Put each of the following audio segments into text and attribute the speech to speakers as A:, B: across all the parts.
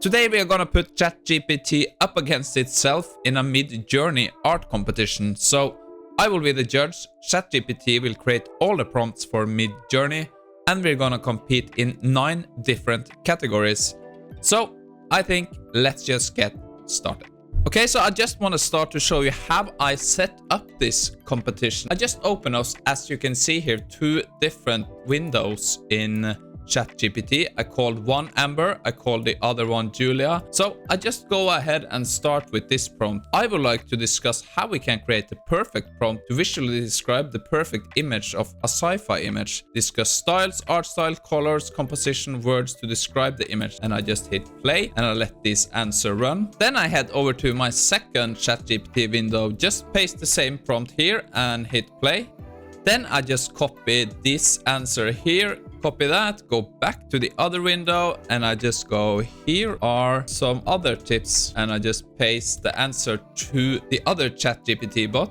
A: Today we are gonna put ChatGPT up against itself in a Midjourney Art Competition. So I will be the judge, ChatGPT will create all the prompts for Midjourney, and we're gonna compete in 9 different categories. So I think let's just get started. Okay, so I just want to start to show you how I set up this competition. I just open us, as you can see here, 2 different windows in ChatGPT. I called one Amber, I called the other one Julia. So I just go ahead and start with this prompt. I would like to discuss how we can create the perfect prompt to visually describe the perfect image of a sci-fi image. Discuss styles, art style, colors, composition, words to describe the image. And I just hit play and I let this answer run. Then I head over to my second ChatGPT window, just paste the same prompt here and hit play. Then I just copy this answer here, copy that, go back to the other window, and I just go, here are some other tips, and I just paste the answer to the other ChatGPT bot.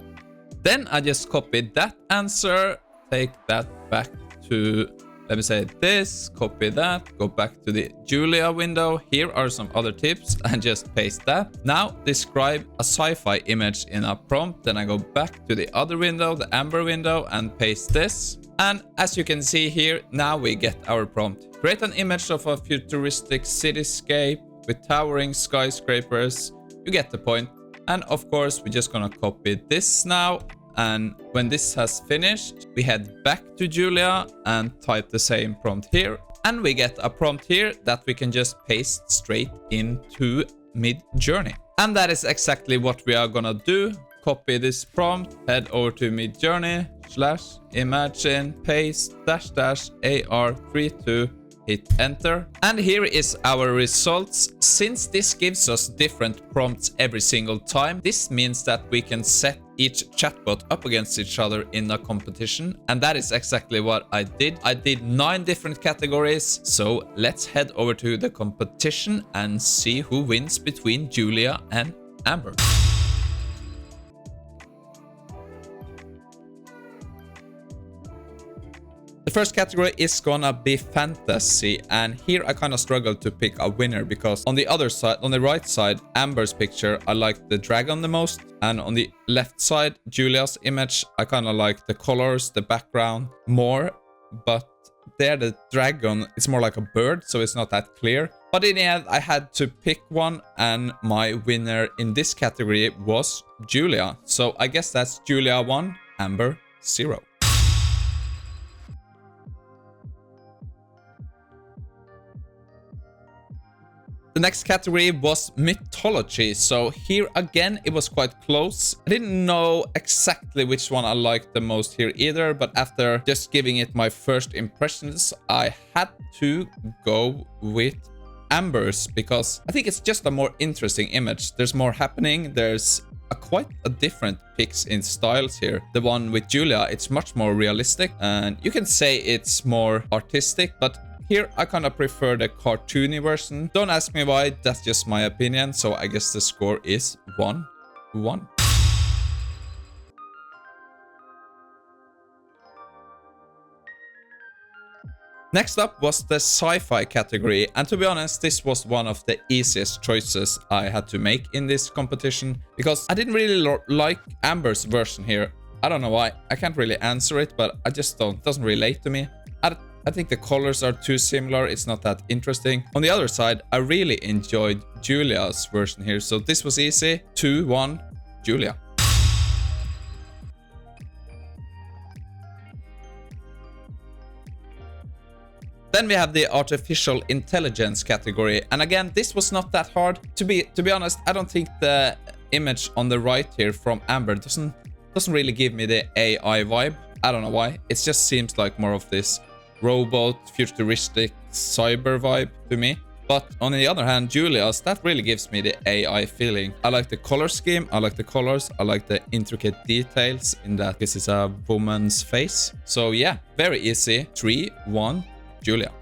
A: Then I just copy that answer, take that back to, let me say this, copy that, go back to the Julia window. Here are some other tips and just paste that. Now describe a sci-fi image in a prompt. Then I go back to the other window, the Amber window, and paste this. And as you can see here, now we get our prompt. Create an image of a futuristic cityscape with towering skyscrapers. You get the point. And of course, we're just gonna copy this now. And when this has finished, we head back to Julia and type the same prompt here. And we get a prompt here that we can just paste straight into Midjourney. And that is exactly what we are gonna do. Copy this prompt, head over to Midjourney, /imagine, paste, --AR32, hit enter. And here is our results. Since this gives us different prompts every single time, this means that we can set each chatbot up against each other in a competition. And that is exactly what I did. I did 9 different categories. So let's head over to the competition and see who wins between Julia and Amber. The first category is gonna be fantasy, and here I kind of struggled to pick a winner because on the other side, on the right side, Amber's picture, I like the dragon the most, and on the left side, Julia's image, I kind of like the colors, the background more, but there the dragon, it's more like a bird, so it's not that clear. But in the end, I had to pick one, and my winner in this category was Julia. So I guess that's Julia 1, Amber 0. The next category was mythology, so here again it was quite close. I didn't know exactly which one I liked the most here either, but after just giving it my first impressions, I had to go with Amber's because I think it's just a more interesting image. There's more happening, there's quite a different picks in styles here. The one with Julia, it's much more realistic, and you can say it's more artistic, but here, I kind of prefer the cartoony version. Don't ask me why, that's just my opinion. So I guess the score is 1-1. Next up was the sci-fi category. And to be honest, this was one of the easiest choices I had to make in this competition because I didn't really like Amber's version here. I don't know why. I can't really answer it, but I just don't. It doesn't relate to me. I think the colors are too similar. It's not that interesting. On the other side, I really enjoyed Julia's version here. So this was easy. 2-1, Julia. Then we have the artificial intelligence category. And again, this was not that hard. To be honest, I don't think the image on the right here from Amber doesn't really give me the AI vibe. I don't know why. It just seems like more of this robot, futuristic, cyber vibe to me. But on the other hand, Julia's, that really gives me the AI feeling. I like the color scheme, I like the colors, I like the intricate details in that this is a woman's face. So yeah, very easy. 3-1, Julia.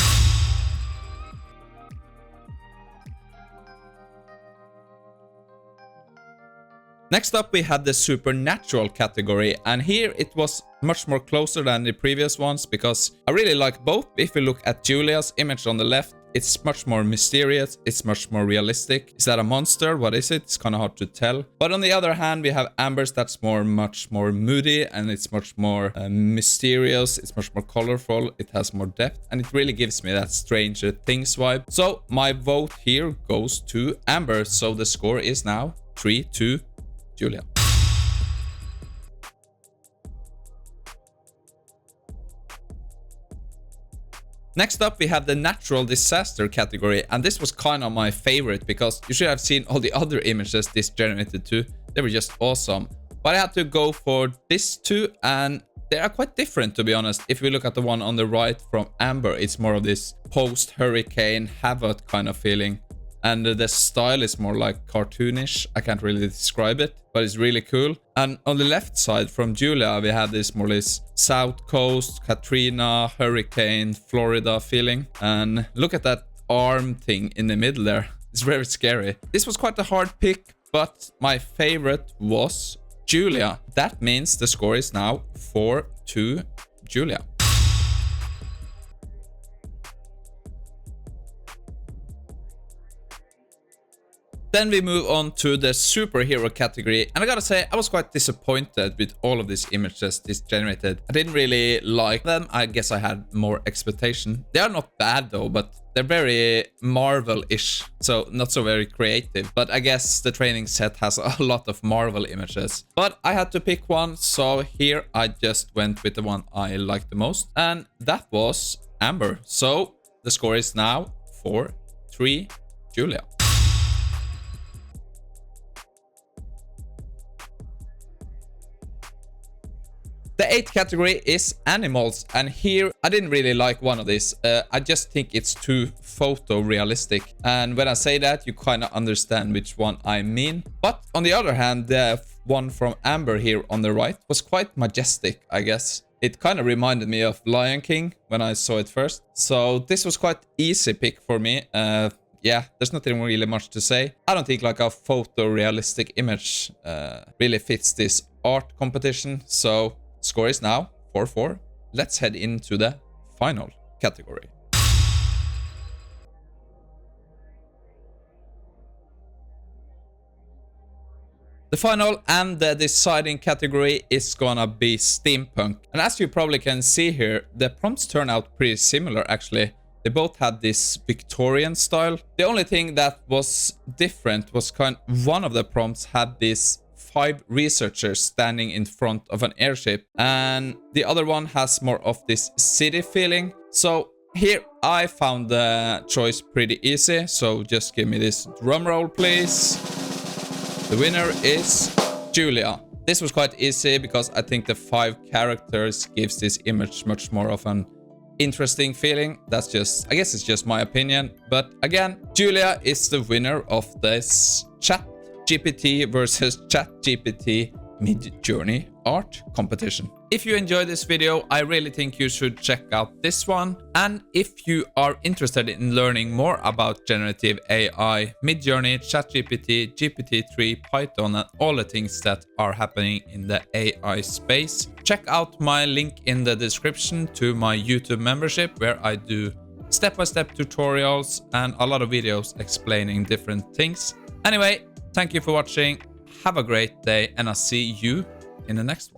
A: Next up, we had the supernatural category, and here it was much more closer than the previous ones because I really like both. If you look at Julia's image on the left, it's much more mysterious, it's much more realistic. Is that a monster? What is it? It's kind of hard to tell. But on the other hand, we have Amber's that's much more moody, and it's much more mysterious, it's much more colorful, it has more depth, and it really gives me that Stranger Things vibe. So my vote here goes to Amber. So the score is now 3-2 Julia. Next up, we have the natural disaster category, and this was kind of my favorite because you should have seen all the other images this generated too. They were just awesome. But I had to go for this two, and they are quite different, to be honest. If we look at the one on the right from Amber, it's more of this post-hurricane havoc kind of feeling. And the style is more like cartoonish. I can't really describe it, but it's really cool. And on the left side from Julia, we have this more or less South Coast, Katrina, hurricane, Florida feeling. And look at that arm thing in the middle there. It's very scary. This was quite a hard pick, but my favorite was Julia. That means the score is now 4-2 Julia. Then we move on to the superhero category, and I gotta say I was quite disappointed with all of these images this generated. I didn't really like them. I guess I had more expectation. They are not bad though, but they're very Marvel-ish, so not so very creative. But I guess the training set has a lot of Marvel images. But I had to pick one, so here I just went with the one I liked the most, and that was Amber. So the score is now 4-3 Julia. The 8th category is animals, and here I didn't really like one of these. I just think it's too photorealistic, and when I say that, you kind of understand which one I mean. But on the other hand, the one from Amber here on the right was quite majestic, I guess. It kind of reminded me of Lion King when I saw it first. So this was quite easy pick for me. Yeah, there's nothing really much to say. I don't think like a photorealistic image really fits this art competition. So score is now 4-4. Let's head into the final category. The final and the deciding category is gonna be steampunk. And as you probably can see here, the prompts turn out pretty similar actually. They both had this Victorian style. The only thing that was different was one of the prompts had this 5 researchers standing in front of an airship, and the other one has more of this city feeling. So here I found the choice pretty easy, so just give me this drum roll please. The winner is Julia. This was quite easy because I think the 5 characters gives this image much more of an interesting feeling. That's just, I guess it's just my opinion, but again, Julia is the winner of this ChatGPT versus ChatGPT Midjourney Art Competition. If you enjoyed this video, I really think you should check out this one. And if you are interested in learning more about generative AI, Midjourney, ChatGPT, GPT-3, Python, and all the things that are happening in the AI space, check out my link in the description to my YouTube membership, where I do step-by-step tutorials and a lot of videos explaining different things. Anyway, thank you for watching. Have a great day, and I'll see you in the next one.